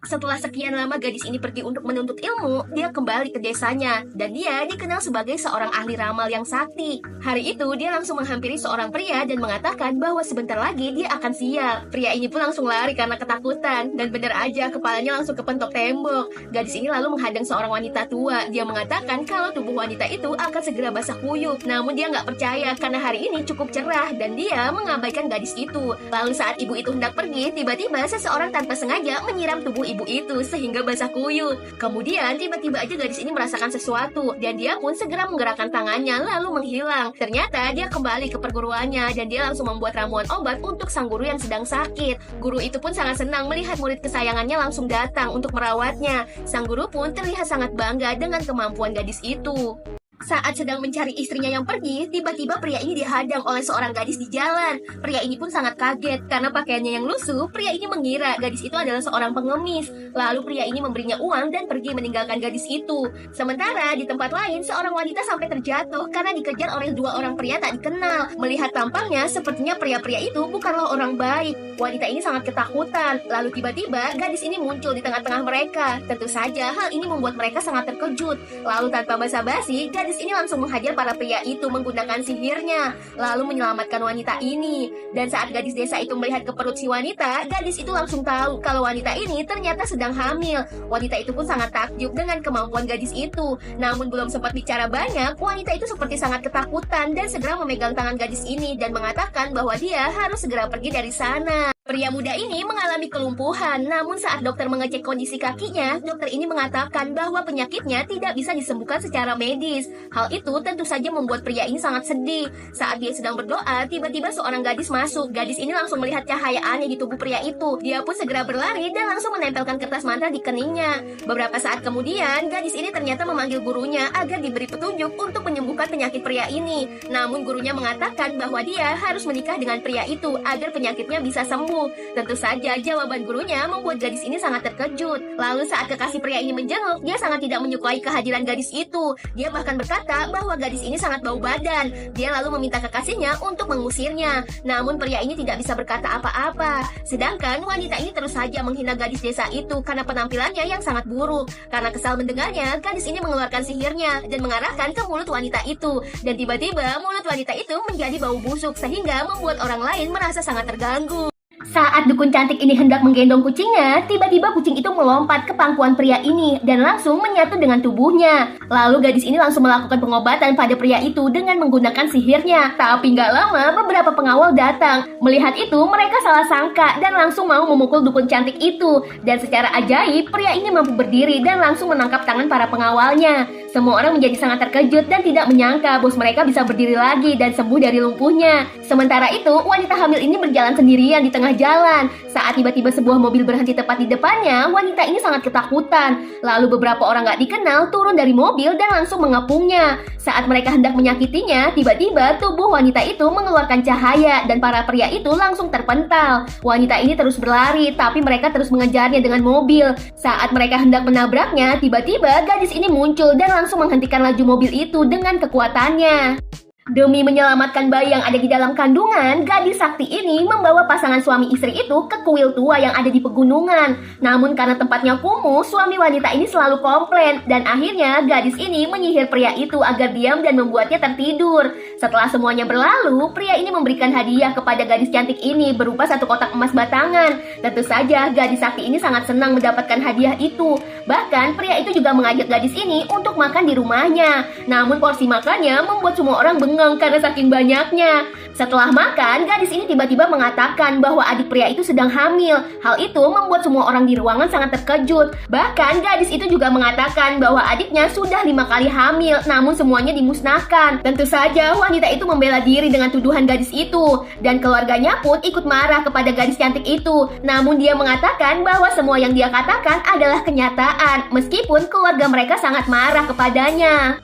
Setelah sekian lama gadis ini pergi untuk menuntut ilmu, dia kembali ke desanya, dan dia dikenal sebagai seorang ahli ramal yang sakti. Hari itu, dia langsung menghampiri seorang pria dan mengatakan bahwa sebentar lagi dia akan sial. Pria ini pun langsung lari karena ketakutan, dan benar aja kepalanya langsung kepentok tembok. Gadis ini lalu menghadang seorang wanita tua. Dia mengatakan kalau tubuh wanita itu akan segera basah kuyup, namun dia nggak percaya karena hari ini cukup cerah, dan dia mengabaikan gadis itu. Lalu saat ibu itu hendak pergi, tiba-tiba seseorang tanpa sengaja menyiram tubuh ibu itu sehingga basah kuyup. Kemudian tiba-tiba aja gadis ini merasakan sesuatu dan dia pun segera menggerakkan tangannya lalu menghilang. Ternyata dia kembali ke perguruannya dan dia langsung membuat ramuan obat untuk sang guru yang sedang sakit. Guru itu pun sangat senang melihat murid kesayangannya langsung datang untuk merawatnya. Sang guru pun terlihat sangat bangga dengan kemampuan gadis itu. Saat sedang mencari istrinya yang pergi, tiba-tiba pria ini dihadang oleh seorang gadis di jalan. Pria ini pun sangat kaget karena pakaiannya yang lusuh. Pria ini mengira gadis itu adalah seorang pengemis. Lalu pria ini memberinya uang dan pergi meninggalkan gadis itu. Sementara di tempat lain, seorang wanita sampai terjatuh karena dikejar oleh dua orang pria tak dikenal. Melihat tampangnya, sepertinya pria-pria itu bukanlah orang baik. Wanita ini sangat ketakutan. Lalu tiba-tiba gadis ini muncul di tengah-tengah mereka. Tentu saja hal ini membuat mereka sangat terkejut. Lalu tanpa basa-basi, gadis ini langsung menghajar para pria itu menggunakan sihirnya, lalu menyelamatkan wanita ini. Dan saat gadis desa itu melihat ke perut si wanita, gadis itu langsung tahu kalau wanita ini ternyata sedang hamil. Wanita itu pun sangat takjub dengan kemampuan gadis itu. Namun belum sempat bicara banyak, wanita itu seperti sangat ketakutan dan segera memegang tangan gadis ini dan mengatakan bahwa dia harus segera pergi dari sana. Pria muda ini mengalami kelumpuhan, namun saat dokter mengecek kondisi kakinya, dokter ini mengatakan bahwa penyakitnya tidak bisa disembuhkan secara medis. Hal itu tentu saja membuat pria ini sangat sedih. Saat dia sedang berdoa, tiba-tiba seorang gadis masuk. Gadis ini langsung melihat cahaya aneh di tubuh pria itu. Dia pun segera berlari dan langsung menempelkan kertas mantra di keningnya. Beberapa saat kemudian, gadis ini ternyata memanggil gurunya agar diberi petunjuk untuk menyembuhkan penyakit pria ini. Namun gurunya mengatakan bahwa dia harus menikah dengan pria itu agar penyakitnya bisa sembuh. Tentu saja jawaban gurunya membuat gadis ini sangat terkejut. Lalu saat kekasih pria ini menjenguk, dia sangat tidak menyukai kehadiran gadis itu. Dia bahkan berkata bahwa gadis ini sangat bau badan. Dia lalu meminta kekasihnya untuk mengusirnya. Namun pria ini tidak bisa berkata apa-apa. Sedangkan wanita ini terus saja menghina gadis desa itu karena penampilannya yang sangat buruk. Karena kesal mendengarnya, gadis ini mengeluarkan sihirnya dan mengarahkan ke mulut wanita itu. Dan tiba-tiba mulut wanita itu menjadi bau busuk sehingga membuat orang lain merasa sangat terganggu. Saat dukun cantik ini hendak menggendong kucingnya, tiba-tiba kucing itu melompat ke pangkuan pria ini dan langsung menyatu dengan tubuhnya. Lalu gadis ini langsung melakukan pengobatan pada pria itu dengan menggunakan sihirnya. Tapi nggak lama, beberapa pengawal datang. Melihat itu, mereka salah sangka dan langsung mau memukul dukun cantik itu. Dan secara ajaib, pria ini mampu berdiri dan langsung menangkap tangan para pengawalnya. Semua orang menjadi sangat terkejut dan tidak menyangka bos mereka bisa berdiri lagi dan sembuh dari lumpuhnya. Sementara itu, wanita hamil ini berjalan sendirian di tengah jalan. Saat tiba-tiba sebuah mobil berhenti tepat di depannya, wanita ini sangat ketakutan. Lalu beberapa orang gak dikenal turun dari mobil dan langsung mengepungnya. Saat mereka hendak menyakitinya, tiba-tiba tubuh wanita itu mengeluarkan cahaya dan para pria itu langsung terpental. Wanita ini terus berlari, tapi mereka terus mengejarnya dengan mobil. Saat mereka hendak menabraknya, tiba-tiba gadis ini muncul dan langsung menghentikan laju mobil itu dengan kekuatannya. Demi menyelamatkan bayi yang ada di dalam kandungan, gadis sakti ini membawa pasangan suami istri itu ke kuil tua yang ada di pegunungan. Namun karena tempatnya kumuh, suami wanita ini selalu komplain dan akhirnya gadis ini menyihir pria itu agar diam dan membuatnya tertidur. Setelah semuanya berlalu, pria ini memberikan hadiah kepada gadis cantik ini berupa satu kotak emas batangan. Tentu saja gadis sakti ini sangat senang mendapatkan hadiah itu. Bahkan pria itu juga mengajak gadis ini untuk makan di rumahnya. Namun porsi makannya membuat semua orang bengong karena saking banyaknya. Setelah makan, gadis ini tiba-tiba mengatakan bahwa adik pria itu sedang hamil. Hal itu membuat semua orang di ruangan sangat terkejut. Bahkan gadis itu juga mengatakan bahwa adiknya sudah 5 kali hamil, namun semuanya dimusnahkan. Tentu saja wanita itu membela diri dengan tuduhan gadis itu. Dan keluarganya pun ikut marah kepada gadis cantik itu. Namun dia mengatakan bahwa semua yang dia katakan adalah kenyataan, meskipun keluarga mereka sangat marah kepadanya.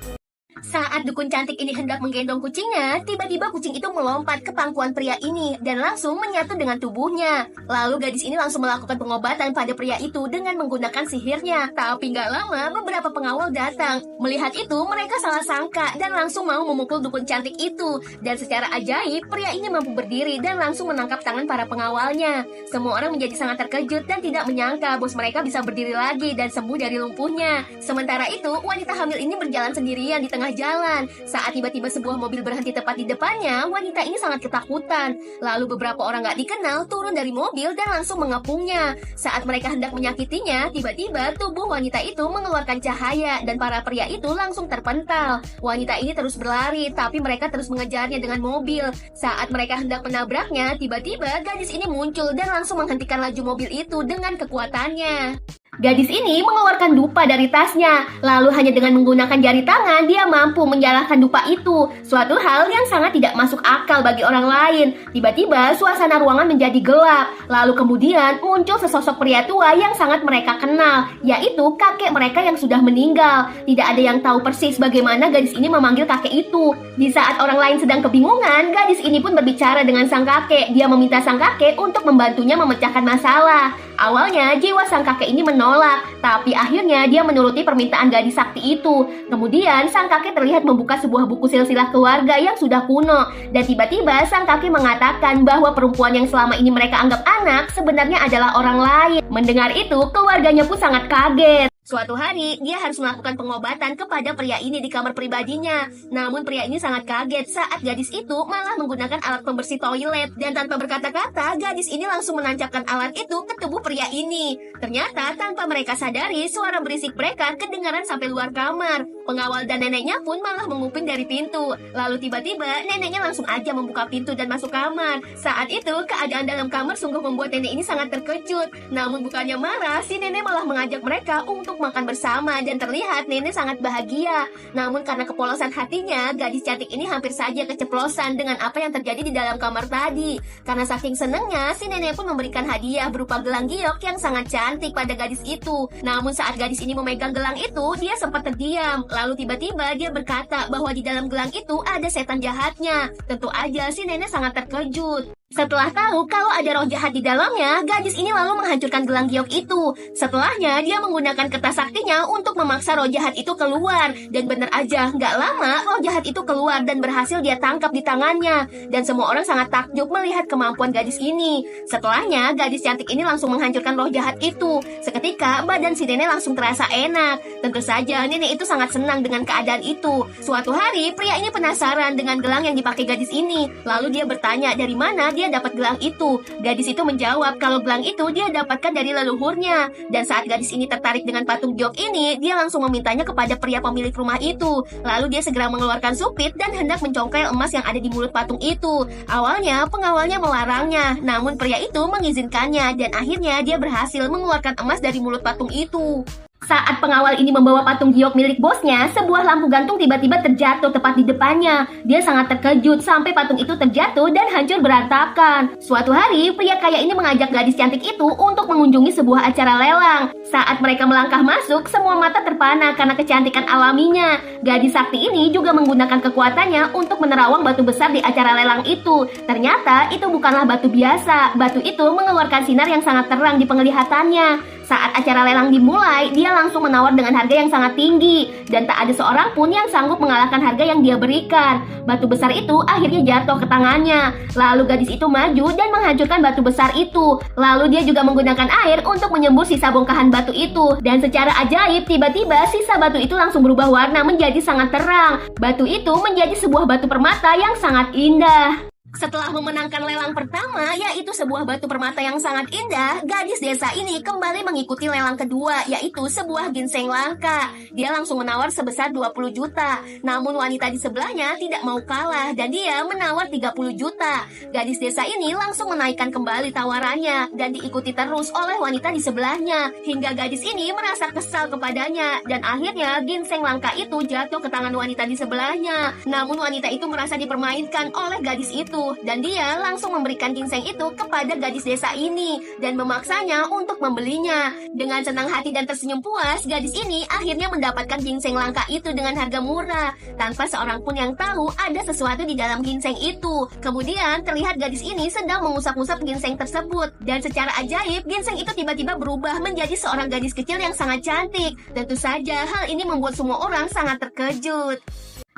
Saat dukun cantik ini hendak menggendong kucingnya, tiba-tiba kucing itu melompat ke pangkuan pria ini dan langsung menyatu dengan tubuhnya. Lalu gadis ini langsung melakukan pengobatan pada pria itu dengan menggunakan sihirnya. Tapi nggak lama, beberapa pengawal datang. Melihat itu, mereka salah sangka dan langsung mau memukul dukun cantik itu. Dan secara ajaib, pria ini mampu berdiri dan langsung menangkap tangan para pengawalnya. Semua orang menjadi sangat terkejut dan tidak menyangka bos mereka bisa berdiri lagi dan sembuh dari lumpuhnya. Sementara itu, wanita hamil ini berjalan sendirian di tengah jalan. Saat tiba-tiba sebuah mobil berhenti tepat di depannya, wanita ini sangat ketakutan. Lalu beberapa orang gak dikenal turun dari mobil dan langsung mengepungnya. Saat mereka hendak menyakitinya, tiba-tiba tubuh wanita itu mengeluarkan cahaya dan para pria itu langsung terpental. Wanita ini terus berlari, tapi mereka terus mengejarnya dengan mobil. Saat mereka hendak menabraknya, tiba-tiba gadis ini muncul dan langsung menghentikan laju mobil itu dengan kekuatannya. Gadis ini mengeluarkan dupa dari tasnya, lalu hanya dengan menggunakan jari tangan dia mampu menyalakan dupa itu. Suatu hal yang sangat tidak masuk akal bagi orang lain. Tiba-tiba suasana ruangan menjadi gelap, lalu kemudian muncul sesosok pria tua yang sangat mereka kenal, yaitu kakek mereka yang sudah meninggal. Tidak ada yang tahu persis bagaimana gadis ini memanggil kakek itu. Di saat orang lain sedang kebingungan, gadis ini pun berbicara dengan sang kakek. Dia meminta sang kakek untuk membantunya memecahkan masalah. Awalnya jiwa sang kakek ini menolak, tapi akhirnya dia menuruti permintaan gadis sakti itu. Kemudian sang kakek terlihat membuka sebuah buku silsilah keluarga yang sudah kuno. Dan tiba-tiba sang kakek mengatakan bahwa perempuan yang selama ini mereka anggap anak sebenarnya adalah orang lain. Mendengar itu, keluarganya pun sangat kaget. Suatu hari, dia harus melakukan pengobatan kepada pria ini di kamar pribadinya. Namun pria ini sangat kaget saat gadis itu malah menggunakan alat pembersih toilet. Dan tanpa berkata-kata, gadis ini langsung menancapkan alat itu ke tubuh pria ini. Ternyata tanpa mereka sadari, suara berisik mereka kedengaran sampai luar kamar. Pengawal dan neneknya pun malah menguping dari pintu. Lalu tiba-tiba, neneknya langsung aja membuka pintu dan masuk kamar. Saat itu, keadaan dalam kamar sungguh membuat nenek ini sangat terkejut. Namun bukannya marah, si nenek malah mengajak mereka untuk makan bersama dan terlihat nenek sangat bahagia. Namun karena kepolosan hatinya, gadis cantik ini hampir saja keceplosan dengan apa yang terjadi di dalam kamar tadi. Karena saking senengnya, si nenek pun memberikan hadiah berupa gelang giok yang sangat cantik pada gadis itu. Namun saat gadis ini memegang gelang itu, dia sempat terdiam. Lalu tiba-tiba dia berkata bahwa di dalam gelang itu ada setan jahatnya. Tentu aja si nenek sangat terkejut. Setelah tahu kalau ada roh jahat di dalamnya, gadis ini lalu menghancurkan gelang giok itu. Setelahnya, dia menggunakan kertas saktinya untuk memaksa roh jahat itu keluar. Dan benar aja, nggak lama roh jahat itu keluar dan berhasil dia tangkap di tangannya. Dan semua orang sangat takjub melihat kemampuan gadis ini. Setelahnya, gadis cantik ini langsung menghancurkan roh jahat itu. Seketika, badan si nenek langsung terasa enak. Tentu saja, nenek itu sangat senang dengan keadaan itu. Suatu hari, pria ini penasaran dengan gelang yang dipakai gadis ini. Lalu dia bertanya dari mana dia dapat gelang itu. Gadis itu menjawab kalau gelang itu dia dapatkan dari leluhurnya. Dan saat gadis ini tertarik dengan patung giok ini, dia langsung memintanya kepada pria pemilik rumah itu. Lalu dia segera mengeluarkan supit dan hendak mencongkel emas yang ada di mulut patung itu. Awalnya pengawalnya melarangnya, namun pria itu mengizinkannya dan akhirnya dia berhasil mengeluarkan emas dari mulut patung itu. Saat pengawal ini membawa patung giok milik bosnya, sebuah lampu gantung tiba-tiba terjatuh tepat di depannya. Dia sangat terkejut sampai patung itu terjatuh dan hancur berantakan. Suatu hari, pria kaya ini mengajak gadis cantik itu untuk mengunjungi sebuah acara lelang. Saat mereka melangkah masuk, semua mata terpana karena kecantikan alaminya. Gadis sakti ini juga menggunakan kekuatannya untuk menerawang batu besar di acara lelang itu. Ternyata itu bukanlah batu biasa. Batu itu mengeluarkan sinar yang sangat terang di penglihatannya. Saat acara lelang dimulai, dia langsung menawar dengan harga yang sangat tinggi. Dan tak ada seorang pun yang sanggup mengalahkan harga yang dia berikan. Batu besar itu akhirnya jatuh ke tangannya. Lalu gadis itu maju dan menghancurkan batu besar itu. Lalu dia juga menggunakan air untuk menyembur sisa bongkahan batu itu. Dan secara ajaib, tiba-tiba sisa batu itu langsung berubah warna menjadi sangat terang. Batu itu menjadi sebuah batu permata yang sangat indah. Setelah memenangkan lelang pertama, yaitu sebuah batu permata yang sangat indah, gadis desa ini kembali mengikuti lelang kedua, yaitu sebuah ginseng langka. Dia langsung menawar sebesar 20 juta. Namun wanita di sebelahnya tidak mau kalah dan dia menawar 30 juta. Gadis desa ini langsung menaikkan kembali tawarannya dan diikuti terus oleh wanita di sebelahnya. Hingga gadis ini merasa kesal kepadanya dan akhirnya ginseng langka itu jatuh ke tangan wanita di sebelahnya. Namun wanita itu merasa dipermainkan oleh gadis itu. itu. Dan dia langsung memberikan ginseng itu kepada gadis desa ini dan memaksanya untuk membelinya. Dengan senang hati dan tersenyum puas, gadis ini akhirnya mendapatkan ginseng langka itu dengan harga murah, tanpa seorang pun yang tahu ada sesuatu di dalam ginseng itu. Kemudian terlihat gadis ini sedang mengusap-usap ginseng tersebut, dan secara ajaib ginseng itu tiba-tiba berubah menjadi seorang gadis kecil yang sangat cantik. Tentu saja hal ini membuat semua orang sangat terkejut.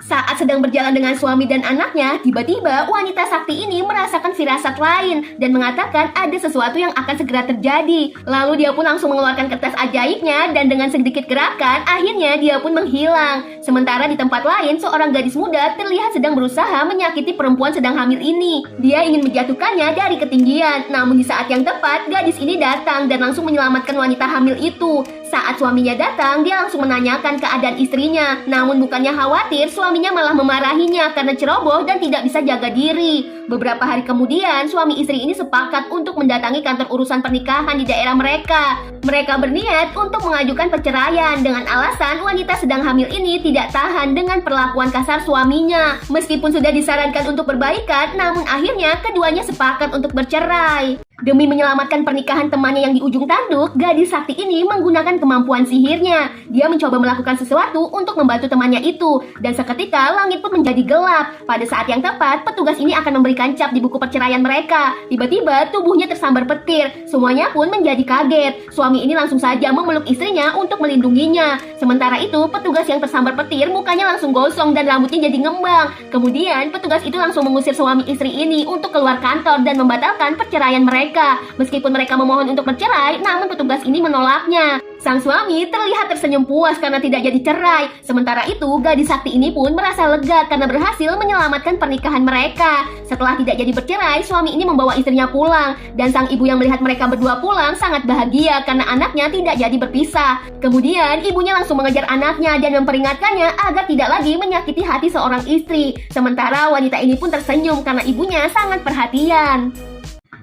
Saat sedang berjalan dengan suami dan anaknya, tiba-tiba wanita sakti ini merasakan firasat lain dan mengatakan ada sesuatu yang akan segera terjadi. Lalu dia pun langsung mengeluarkan kertas ajaibnya dan dengan sedikit gerakan, akhirnya dia pun menghilang. Sementara di tempat lain, seorang gadis muda terlihat sedang berusaha menyakiti perempuan sedang hamil ini. Dia ingin menjatuhkannya dari ketinggian, namun di saat yang tepat, gadis ini datang dan langsung menyelamatkan wanita hamil itu. Saat suaminya datang, dia langsung menanyakan keadaan istrinya. Namun bukannya khawatir, suaminya malah memarahinya karena ceroboh dan tidak bisa jaga diri. Beberapa hari kemudian, suami istri ini sepakat untuk mendatangi kantor urusan pernikahan di daerah mereka. Mereka berniat untuk mengajukan perceraian dengan alasan wanita sedang hamil ini tidak tahan dengan perlakuan kasar suaminya. Meskipun sudah disarankan untuk berbaikan, namun akhirnya keduanya sepakat untuk bercerai. Demi menyelamatkan pernikahan temannya yang di ujung tanduk, gadis sakti ini menggunakan kemampuan sihirnya. Dia mencoba melakukan sesuatu untuk membantu temannya itu, dan seketika langit pun menjadi gelap. Pada saat yang tepat, petugas ini akan memberikan cap di buku perceraian mereka. Tiba-tiba tubuhnya tersambar petir. Semuanya pun menjadi kaget. Suami ini langsung saja memeluk istrinya untuk melindunginya. Sementara itu, petugas yang tersambar petir mukanya langsung gosong dan rambutnya jadi ngembang. Kemudian, petugas itu langsung mengusir suami istri ini untuk keluar kantor dan membatalkan perceraian mereka. Meskipun mereka memohon untuk bercerai, namun petugas ini menolaknya. Sang suami terlihat tersenyum puas karena tidak jadi cerai. Sementara itu, gadis sakti ini pun merasa lega karena berhasil menyelamatkan pernikahan mereka. Setelah tidak jadi bercerai, suami ini membawa istrinya pulang. Dan sang ibu yang melihat mereka berdua pulang sangat bahagia karena anaknya tidak jadi berpisah. Kemudian, ibunya langsung mengejar anaknya dan memperingatkannya agar tidak lagi menyakiti hati seorang istri. Sementara wanita ini pun tersenyum karena ibunya sangat perhatian.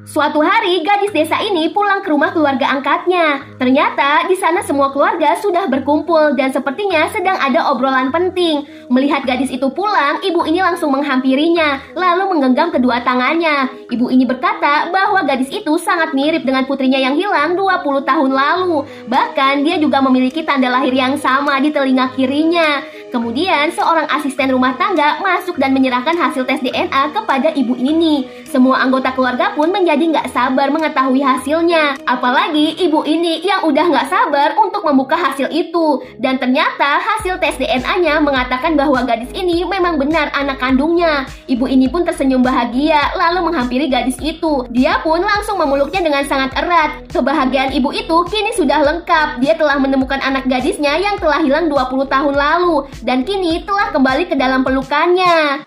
Suatu hari, gadis desa ini pulang ke rumah keluarga angkatnya. Ternyata di sana semua keluarga sudah berkumpul dan sepertinya sedang ada obrolan penting. Melihat gadis itu pulang, ibu ini langsung menghampirinya, lalu menggenggam kedua tangannya. Ibu ini berkata bahwa gadis itu sangat mirip dengan putrinya yang hilang 20 tahun lalu. Bahkan dia juga memiliki tanda lahir yang sama di telinga kirinya. Kemudian seorang asisten rumah tangga masuk dan menyerahkan hasil tes DNA kepada ibu ini. Semua anggota keluarga pun menjadi nggak sabar mengetahui hasilnya. Apalagi ibu ini yang udah nggak sabar untuk membuka hasil itu. Dan ternyata hasil tes DNA-nya mengatakan bahwa gadis ini memang benar anak kandungnya. Ibu ini pun tersenyum bahagia lalu menghampiri gadis itu. Dia pun langsung memeluknya dengan sangat erat. Kebahagiaan ibu itu kini sudah lengkap. Dia telah menemukan anak gadisnya yang telah hilang 20 tahun lalu dan kini telah kembali ke dalam pelukannya.